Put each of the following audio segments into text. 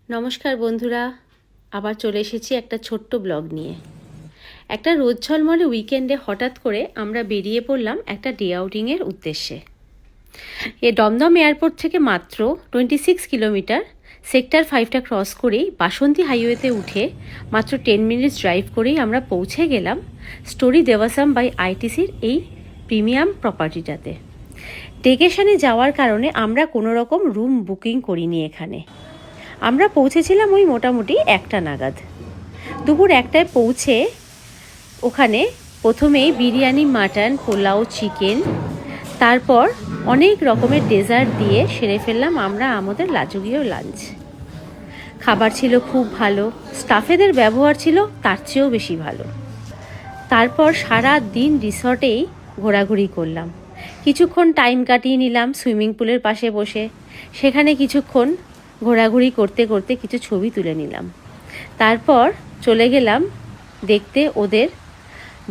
নমস্কার বন্ধুরা, আবার চলে এসেছি একটা ছোট্ট ব্লগ নিয়ে। একটা রোদ ঝলমলে উইকেন্ডে হঠাৎ করে আমরা বেরিয়ে পড়লাম একটা ডে আউটিংয়ের উদ্দেশ্যে। দমদম এয়ারপোর্ট থেকে মাত্র 26 কিলোমিটার সেক্টর 5টা ক্রস করেই বাসন্তী হাইওয়েতে উঠে মাত্র 10 মিনিটস ড্রাইভ করেই আমরা পৌঁছে গেলাম স্টোরি দেওয়াসাম বাই আইটিসির এই প্রিমিয়াম প্রপার্টিটাতে। ডেকেশনে যাওয়ার কারণে আমরা কোনো রকম রুম বুকিং করিনি এখানে। আমরা পৌঁছেছিলাম ওই মোটামুটি 1টা নাগাদ। দুপুর 1টায় পৌঁছে ওখানে প্রথমেই বিরিয়ানি, মাটন, পোলাও, চিকেন, তারপর অনেক রকমের ডেজার্ট দিয়ে সেরে ফেললাম আমরা আমাদের রাজকীয় লাঞ্চ। খাবার ছিল খুব ভালো, স্টাফেদের ব্যবহার ছিল তার চেয়েও বেশি ভালো। তারপর সারা দিন রিসর্টেই ঘোরাঘুরি করলাম, কিছুক্ষণ টাইম কাটিয়ে নিলাম সুইমিং পুলের পাশে বসে। সেখানে কিছুক্ষণ ঘোরাঘুরি করতে করতে কিছু ছবি তুলে নিলাম। তারপর চলে গেলাম দেখতে ওদের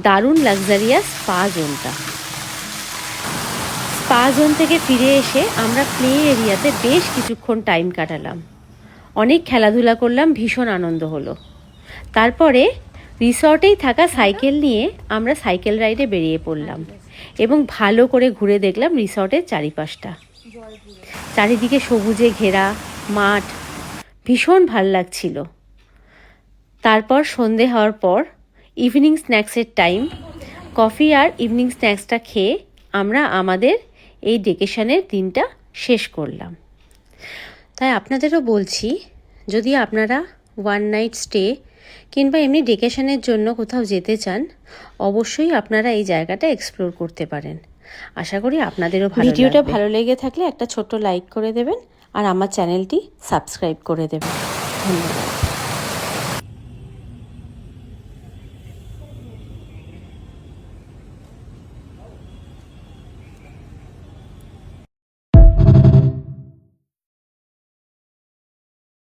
দারুণ লাক্সারিয়াস স্পা জোনটা। স্পা জোন থেকে ফিরে এসে আমরা প্লে এরিয়াতে বেশ কিছুক্ষণ টাইম কাটালাম, অনেক খেলাধুলা করলাম, ভীষণ আনন্দ হলো। তারপরে রিসর্টেই থাকা সাইকেল নিয়ে আমরা সাইকেল রাইডে বেরিয়ে পড়লাম এবং ভালো করে ঘুরে দেখলাম রিসর্টের চারিপাশটা। চারিদিকে সবুজে ঘেরা মাঠ, ভীষণ ভাল লাগছিল। তারপর সন্ধে হওয়ার পর ইভিনিং স্ন্যাক্সের টাইম, কফি আর ইভিনিং স্ন্যাক্সটা খেয়ে আমরা আমাদের এই ডেকেশনের দিনটা শেষ করলাম। তাই আপনাদেরও বলছি, যদি আপনারা ওয়ান নাইট স্টে কিংবা এমনি ডেকেশনের জন্য কোথাও যেতে চান, অবশ্যই আপনারা এই জায়গাটা এক্সপ্লোর করতে পারেন। আশা করি আপনাদেরও ভিডিওটা ভালো লেগে থাকলে একটা ছোট্ট লাইক করে দেবেন আর আমার চ্যানেলটি সাবস্ক্রাইব করে দেবেন। ধন্যবাদ।